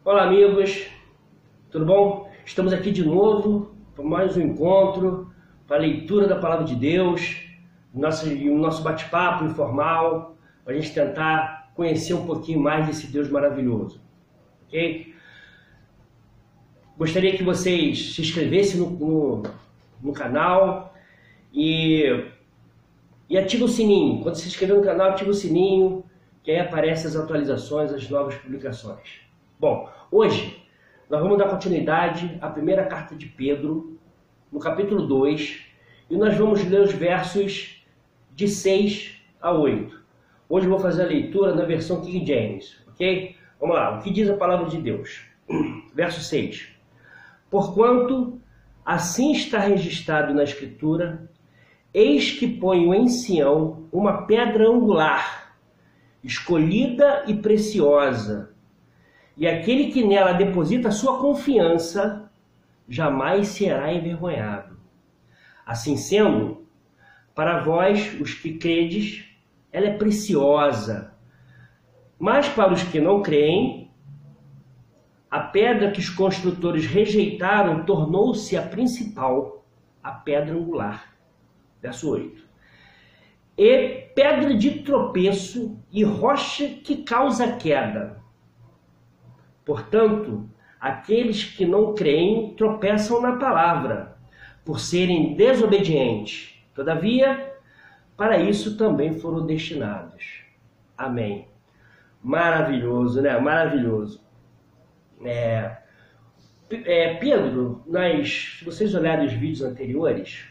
Olá, amigos, tudo bom? Estamos aqui de novo para mais um encontro, para a leitura da Palavra de Deus, o nosso bate-papo informal, para a gente tentar conhecer um pouquinho mais desse Deus maravilhoso, ok? Gostaria que vocês se inscrevessem no canal e ative o sininho. Quando se inscrever no canal, ative o sininho, que aí aparecem as atualizações, as novas publicações. Bom, hoje nós vamos dar continuidade à primeira carta de Pedro, no capítulo 2, e nós vamos ler os versos de 6 a 8. Hoje eu vou fazer a leitura na versão King James, ok? Vamos lá, o que diz a palavra de Deus? Verso 6. Porquanto assim está registrado na Escritura, eis que ponho em Sião uma pedra angular, escolhida e preciosa, e aquele que nela deposita a sua confiança jamais será envergonhado. Assim sendo, para vós, os que credes, ela é preciosa. Mas para os que não creem, a pedra que os construtores rejeitaram tornou-se a principal, a pedra angular. Verso 8. E pedra de tropeço e rocha que causa queda. Portanto, aqueles que não creem tropeçam na palavra, por serem desobedientes. Todavia, para isso também foram destinados. Amém. Maravilhoso, né? Maravilhoso. Pedro, se vocês olharem os vídeos anteriores,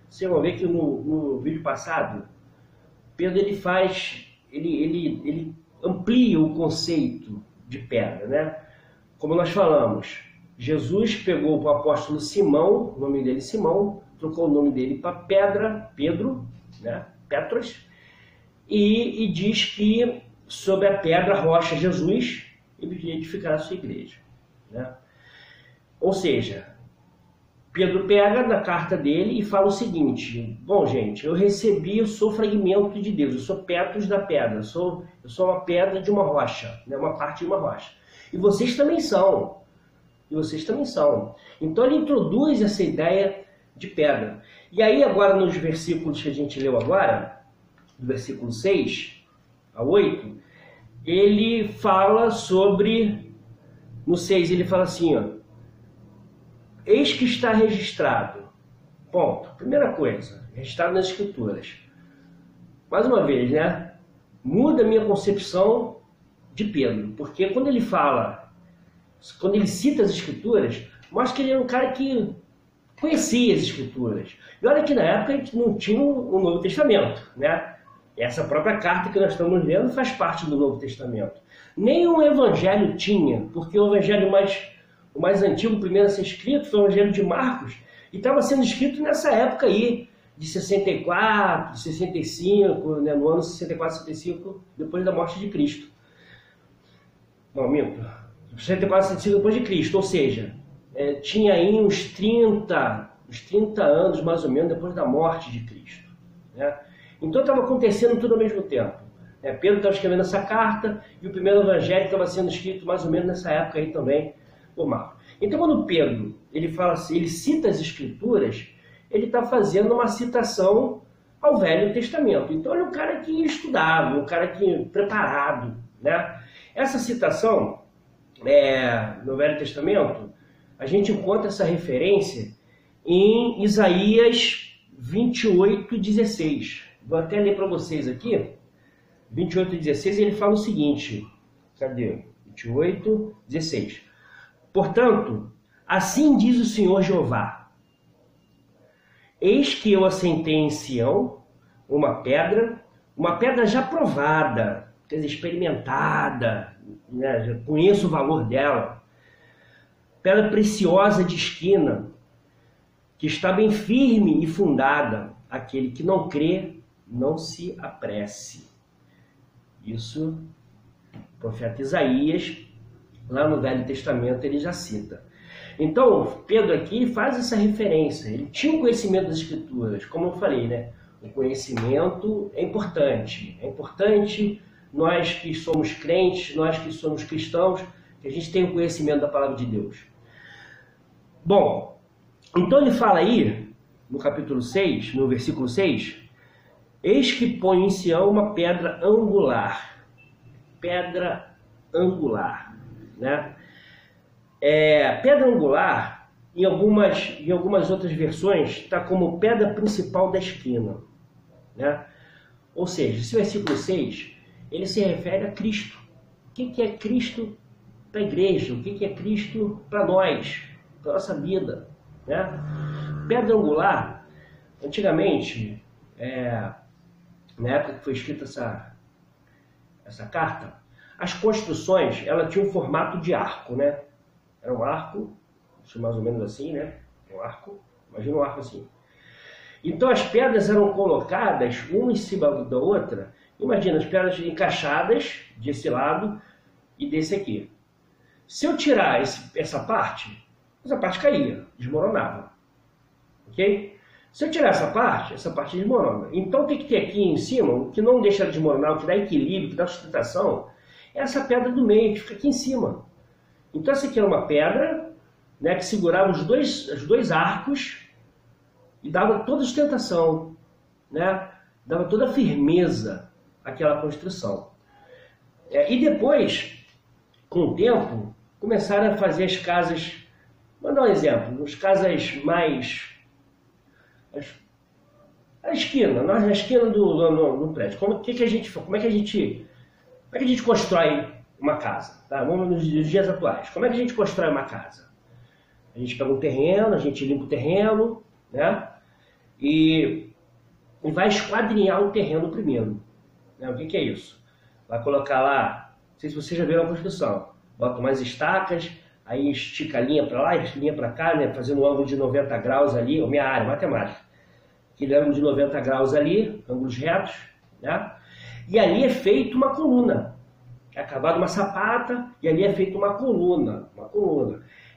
vocês vão ver que no vídeo passado, Pedro ele amplia o conceito de pedra, né? Como nós falamos, Jesus pegou o apóstolo Simão, o nome dele Simão, trocou o nome dele para pedra, Pedro, né? Petros, e diz que sobre a pedra rocha Jesus, ele edificará a sua igreja, né? Ou seja, Pedro pega na carta dele e fala o seguinte: bom, gente, eu sou fragmento de Deus, eu sou Petros da pedra, eu sou uma pedra de uma rocha, né? Uma parte de uma rocha. E vocês também são. Então ele introduz essa ideia de pedra. E aí agora nos versículos que a gente leu agora, do versículo 6 a 8, ele fala sobre, no 6 ele fala assim, ó: eis que está registrado. Ponto. Primeira coisa, registrado nas Escrituras. Mais uma vez, né? Muda a minha concepção de Pedro, porque quando ele cita as Escrituras, mostra que ele era um cara que conhecia as Escrituras. E olha que na época a gente não tinha o Novo Testamento, né? Essa própria carta que nós estamos lendo faz parte do Novo Testamento. Nem o Evangelho tinha, porque o Evangelho o mais antigo, o primeiro a ser escrito, foi o Evangelho de Marcos, e estava sendo escrito nessa época aí, de 64, 65, né? No ano 64, 65, depois da morte de Cristo. Não, minto. 64, 65 depois de Cristo, ou seja, tinha aí uns 30 anos mais ou menos depois da morte de Cristo, né? Então estava acontecendo tudo ao mesmo tempo. Pedro estava escrevendo essa carta e o primeiro evangelho estava sendo escrito mais ou menos nessa época aí também, por Marcos. Então quando Pedro ele fala assim, ele cita as Escrituras, ele está fazendo uma citação ao Velho Testamento. Então ele é um cara que estudava, um cara que preparado, né? Essa citação no Velho Testamento, a gente encontra essa referência em Isaías 28:16. Vou até ler para vocês aqui. 28:16, ele fala o seguinte. Cadê? 28:16. Portanto, assim diz o Senhor Jeová: eis que eu assentei em Sião uma pedra já provada, quer dizer, experimentada, né? Já conheço o valor dela, pedra preciosa de esquina, que está bem firme e fundada. Aquele que não crê, não se apresse. Isso, o profeta Isaías, lá no Velho Testamento, ele já cita. Então, Pedro aqui faz essa referência. Ele tinha um conhecimento das Escrituras, como eu falei, né? O conhecimento é importante. É importante nós que somos crentes, nós que somos cristãos, que a gente tenha o conhecimento da palavra de Deus. Bom, então ele fala aí, no capítulo 6, no versículo 6, eis que põe em Sião uma pedra angular. Pedra angular, né? Pedra angular, em algumas outras versões, está como pedra principal da esquina, né? Ou seja, esse versículo 6, ele se refere a Cristo. O que é Cristo para a igreja? O que é Cristo para nós, para a nossa vida, né? Pedra angular, antigamente, na época que foi escrita essa carta, as construções, ela tinha um formato de arco, né? Era um arco, mais ou menos assim, né? Um arco, imagina um arco assim. Então as pedras eram colocadas uma em cima da outra. Imagina as pedras encaixadas desse lado e desse aqui. Se eu tirar essa parte caía, desmoronava. Ok? Se eu tirar essa parte desmorona. Então o que tem aqui em cima, o que não deixa ela desmoronar, o que dá equilíbrio, o que dá sustentação, é essa pedra do meio, que fica aqui em cima. Então essa aqui era uma pedra, né, que segurava os dois arcos e dava toda a sustentação, né, dava toda a firmeza àquela construção. E depois, com o tempo, começaram a fazer as casas, vou dar um exemplo, as casas mais... a esquina, na esquina do prédio. Como é que a gente constrói uma casa? Tá? Vamos nos dias atuais. Como é que a gente constrói uma casa? A gente pega um terreno, a gente limpa o terreno, né? E vai esquadrinhar o terreno primeiro. Né? O que é isso? Vai colocar lá, não sei se vocês já viram a construção, bota umas estacas, aí estica a linha para lá, linha para cá, né? Fazendo um ângulo de 90 graus ali, minha área, matemática. Aquele ângulo de 90 graus ali, ângulos retos, né? E ali é feita uma coluna. É acabada uma sapata e ali é feita uma coluna.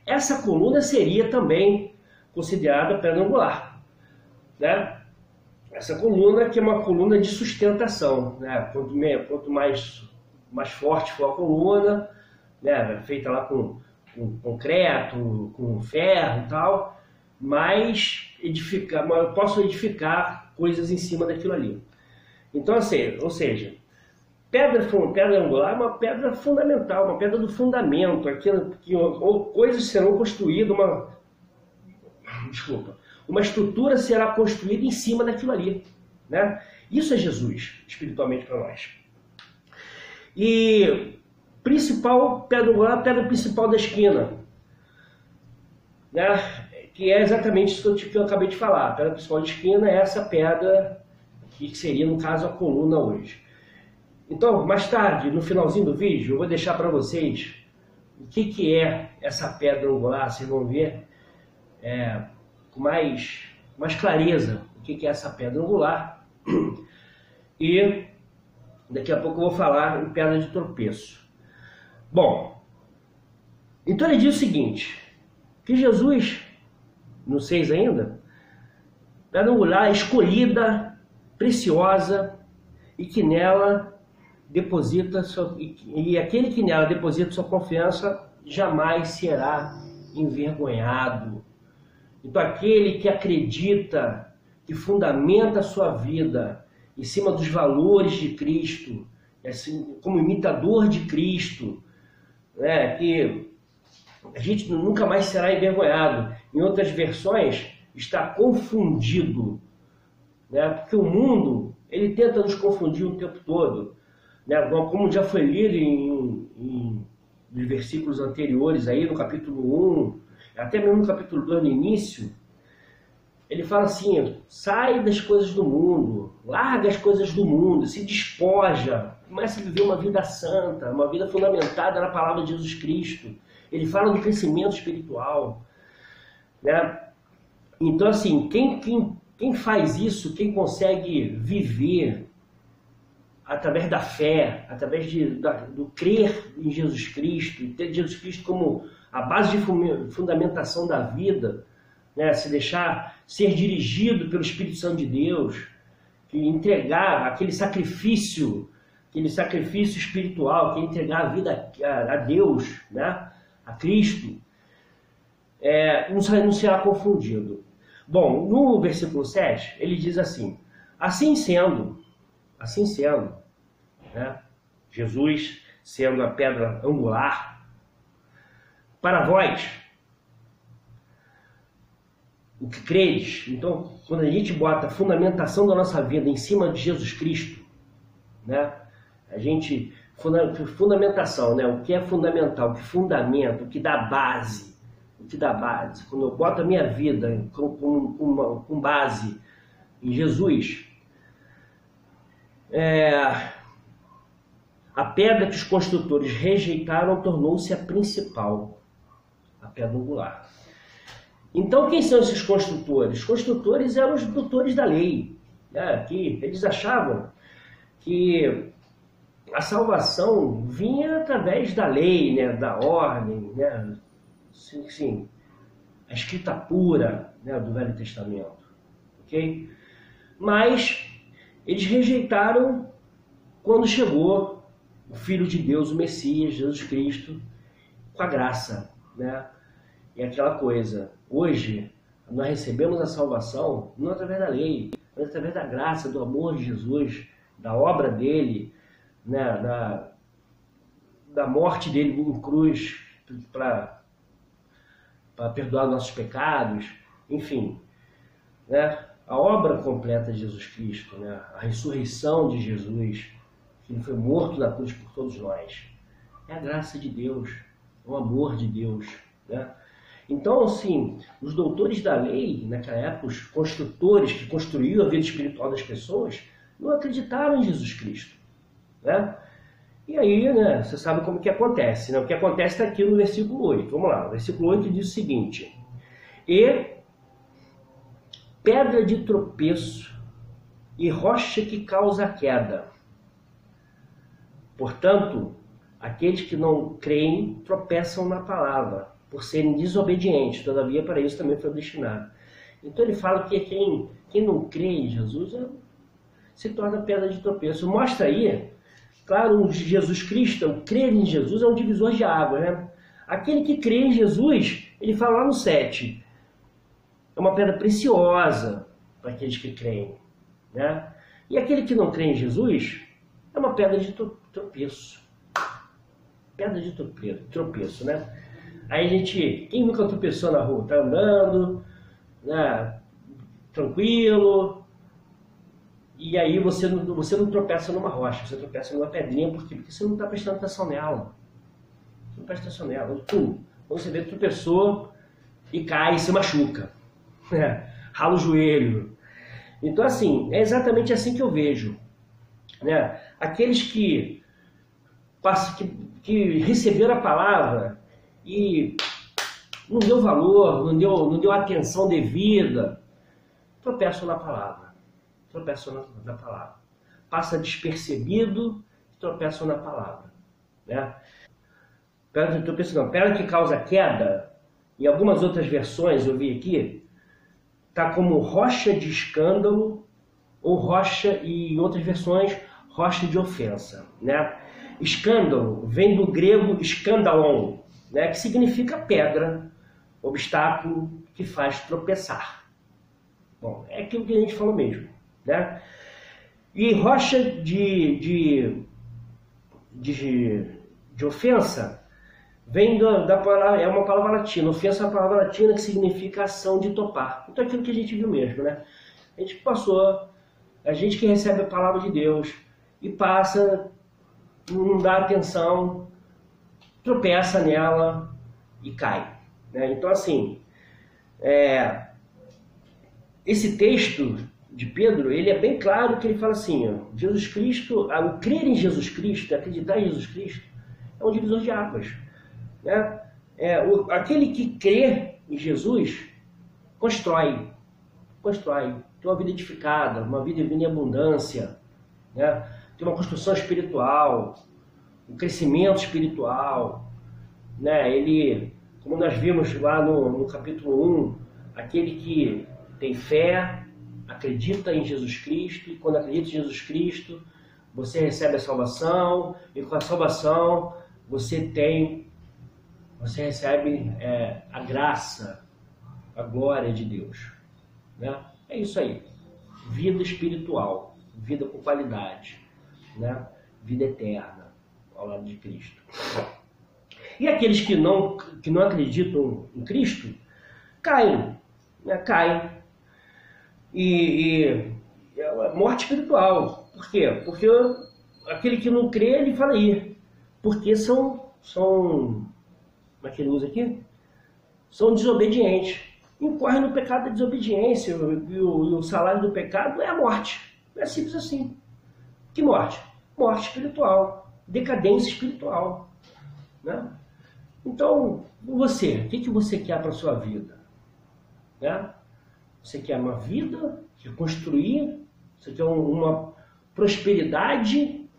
Essa coluna seria também considerada pedra angular, né? Essa coluna que é uma coluna de sustentação, né? Quanto mais forte for a coluna, né? Feita lá com concreto, com ferro e tal, mais eu posso edificar coisas em cima daquilo ali. Então, assim, ou seja, pedra angular é uma pedra fundamental, uma pedra do fundamento, ou coisas serão construídas, uma estrutura será construída em cima daquilo ali, né? Isso é Jesus, espiritualmente para nós. E pedra angular, pedra principal da esquina, né? Que é exatamente isso que eu acabei de falar. A pedra principal da esquina é essa pedra que seria, no caso, a coluna hoje. Então, mais tarde, no finalzinho do vídeo, eu vou deixar para vocês o que é essa pedra angular. Vocês vão ver com mais clareza o que é essa pedra angular. E daqui a pouco eu vou falar em pedra de tropeço. Bom, então ele diz o seguinte, que Jesus, no 6 ainda, pedra angular escolhida, preciosa, e que nela e aquele que nela deposita sua confiança jamais será envergonhado. Então aquele que acredita, que fundamenta a sua vida em cima dos valores de Cristo, assim, como imitador de Cristo, né, que a gente nunca mais será envergonhado. Em outras versões, está confundido, né, porque o mundo ele tenta nos confundir o tempo todo, né, como já foi lido nos versículos anteriores, aí, no capítulo 1, até mesmo no capítulo 2, no início, ele fala assim, sai das coisas do mundo, larga as coisas do mundo, se despoja, começa a viver uma vida santa, uma vida fundamentada na palavra de Jesus Cristo. Ele fala do crescimento espiritual, né? Então, assim, quem faz isso, quem consegue viver através da fé, através do crer em Jesus Cristo, e ter Jesus Cristo como a base de fundamentação da vida, né? Se deixar ser dirigido pelo Espírito Santo de Deus, que entregar aquele sacrifício aquele sacrifício espiritual, que é entregar a vida a Deus, né? A Cristo, não será confundido. Bom, no versículo 7, ele diz assim: assim sendo, né? Jesus sendo a pedra angular, para vós, o que credes. Então, quando a gente bota a fundamentação da nossa vida em cima de Jesus Cristo, né? A gente, fundamentação, né? O que é fundamental, o que fundamenta, o que dá base, Quando eu boto a minha vida com base em Jesus, a pedra que os construtores rejeitaram tornou-se a principal, a pedra angular. Então, quem são esses construtores? Os construtores eram os doutores da lei, né? Que eles achavam que a salvação vinha através da lei, né? Da ordem, né? Sim, a escrita pura, né? Do Velho Testamento, ok? Mas eles rejeitaram quando chegou o Filho de Deus, o Messias, Jesus Cristo, com a graça, né? E aquela coisa, hoje nós recebemos a salvação não através da lei, mas através da graça, do amor de Jesus, da obra dele, né? da morte dele em cruz para perdoar nossos pecados, enfim, né? A obra completa de Jesus Cristo, né? A ressurreição de Jesus, que ele foi morto na cruz por todos nós, é a graça de Deus, é o amor de Deus, né? Então, assim, os doutores da lei, naquela época, os construtores que construíam a vida espiritual das pessoas, não acreditaram em Jesus Cristo, né? E aí, né, você sabe como que acontece, né? O que acontece está aqui no versículo 8. Vamos lá, o versículo 8 diz o seguinte: e pedra de tropeço e rocha que causa queda. Portanto, aqueles que não creem tropeçam na palavra, por serem desobedientes, todavia para isso também foi destinado. Então ele fala que quem não crê em Jesus se torna pedra de tropeço. Mostra aí, claro, Jesus Cristo, o crer em Jesus é um divisor de águas, né? Aquele que crê em Jesus, ele fala lá no 7, é uma pedra preciosa para aqueles que creem, né? E aquele que não crê em Jesus é uma pedra de tropeço. Pedra de tropeço, né? Aí quem nunca tropeçou na rua? Tá andando, né, tranquilo, e aí você não tropeça numa rocha, você tropeça numa pedrinha, por quê? Porque você não está prestando atenção nela. Você não presta atenção nela. Quando você vê, tropeçou e cai e se machuca, né? Rala o joelho. Então, assim, é exatamente assim que eu vejo, né? Aqueles que receberam a palavra e não deu valor, não deu atenção devida, tropeçam na palavra. Passa despercebido, tropeçam na palavra, né? Pedra que causa queda, em algumas outras versões eu vi aqui, tá como rocha de escândalo, ou rocha, e em outras versões, rocha de ofensa, né? Escândalo vem do grego escandalon, né? Que significa pedra, obstáculo que faz tropeçar. Bom, é aquilo que a gente falou mesmo, né? E rocha de ofensa vem da palavra, é uma palavra latina. Ofensa é uma palavra latina que significa ação de topar. Então é aquilo que a gente viu mesmo, né? A gente que recebe a palavra de Deus e passa, não dá atenção, tropeça nela e cai, né? Então, assim, esse texto de Pedro, ele é bem claro que ele fala assim, ó, Jesus Cristo, o crer em Jesus Cristo, acreditar em Jesus Cristo, é um divisor de águas, né? Aquele que crê em Jesus constrói, tem uma vida edificada, uma vida em abundância, né? Tem uma construção espiritual, um crescimento espiritual, né? Ele, como nós vimos lá no capítulo 1, aquele que tem fé, acredita em Jesus Cristo, e quando acredita em Jesus Cristo, você recebe a salvação, e com a salvação você recebe a graça, a glória de Deus. Né? É isso aí. Vida espiritual, vida com qualidade, né? Vida eterna ao lado de Cristo. E aqueles que não acreditam em Cristo caem, né? Caem. E é morte espiritual. Por quê? Porque aquele que não crê, ele fala aí. Porque são como é que ele usa aqui? São desobedientes. Incorrem no pecado da desobediência. E o salário do pecado é a morte. É simples assim. Que morte? Morte espiritual. Decadência espiritual. Né? Então, você, o que você quer para a sua vida? Né? Você quer uma vida, quer construir, você quer uma prosperidade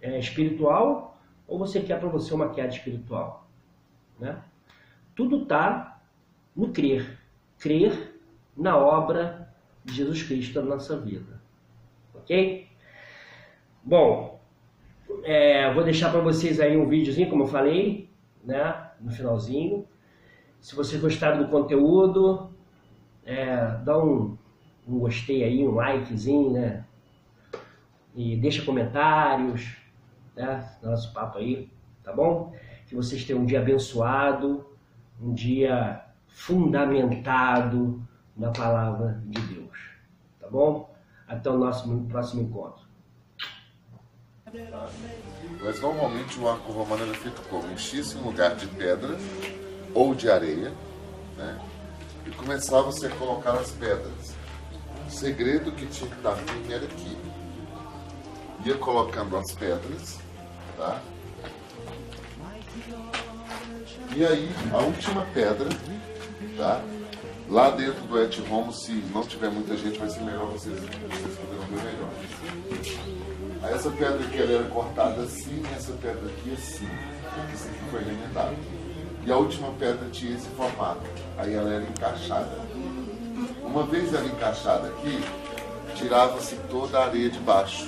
espiritual, ou você quer para você uma queda espiritual? Né? Tudo está no crer. Crer na obra de Jesus Cristo na nossa vida. Ok? Bom, vou deixar para vocês aí um videozinho, como eu falei, né, no finalzinho. Se vocês gostaram do conteúdo, dá um gostei aí, um likezinho, né? E deixa comentários, né, no nosso papo aí, tá bom? Que vocês tenham um dia abençoado, um dia fundamentado na palavra de Deus, tá bom? Até o nosso próximo encontro. Mas normalmente o arco romano era feito como? Enchia-se um lugar de pedra ou de areia, né? E começava-se a colocar as pedras. O segredo que tinha que estar firme era aqui. Ia colocando as pedras, tá? E aí, a última pedra, tá? Lá dentro do Et Homo, se não tiver muita gente, vai ser melhor vocês poderão ver melhor. Aí essa pedra aqui ela era cortada assim, e essa pedra aqui assim. Isso aqui foi remendado. E a última pedra tinha esse formato. Aí ela era encaixada. Uma vez ela encaixada aqui, tirava-se toda a areia de baixo,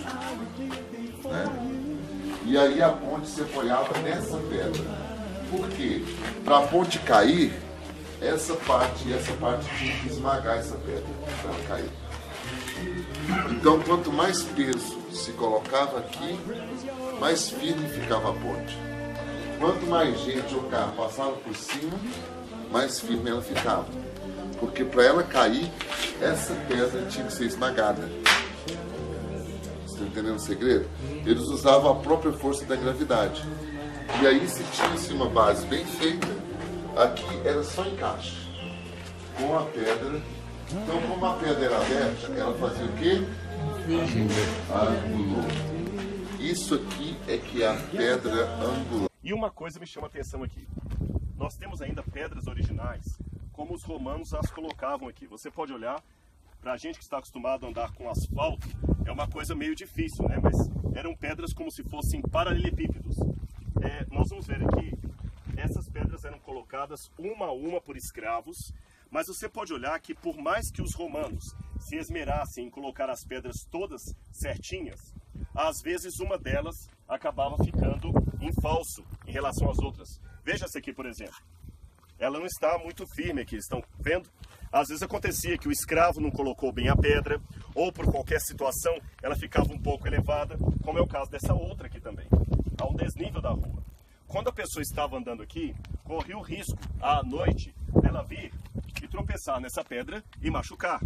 né? E aí a ponte se apoiava nessa pedra. Por quê? Para a ponte cair, essa parte e essa parte tinha que esmagar essa pedra para ela cair. Então, quanto mais peso se colocava aqui, mais firme ficava a ponte. Quanto mais gente ou carro passava por cima, mais firme ela ficava. Porque para ela cair, essa pedra tinha que ser esmagada. Você está entendendo o segredo? Eles usavam a própria força da gravidade. E aí, se tinha uma base bem feita, aqui era só encaixe com a pedra. Então, como a pedra era aberta, ela fazia o quê? Angulou. Isso aqui é que é a pedra angular. E uma coisa me chama a atenção aqui. Nós temos ainda pedras originais, como os romanos as colocavam aqui. Você pode olhar, para a gente que está acostumado a andar com asfalto, é uma coisa meio difícil, né? Mas eram pedras como se fossem paralelepípedos. Nós vamos ver aqui, essas pedras eram colocadas uma a uma por escravos, mas você pode olhar que por mais que os romanos se esmerassem em colocar as pedras todas certinhas, às vezes uma delas acabava ficando em falso em relação às outras. Veja essa aqui, por exemplo. Ela não está muito firme aqui, estão vendo? Às vezes acontecia que o escravo não colocou bem a pedra, ou por qualquer situação ela ficava um pouco elevada, como é o caso dessa outra aqui também, a um desnível da rua. Quando a pessoa estava andando aqui, corria o risco, à noite, dela vir e tropeçar nessa pedra e machucar.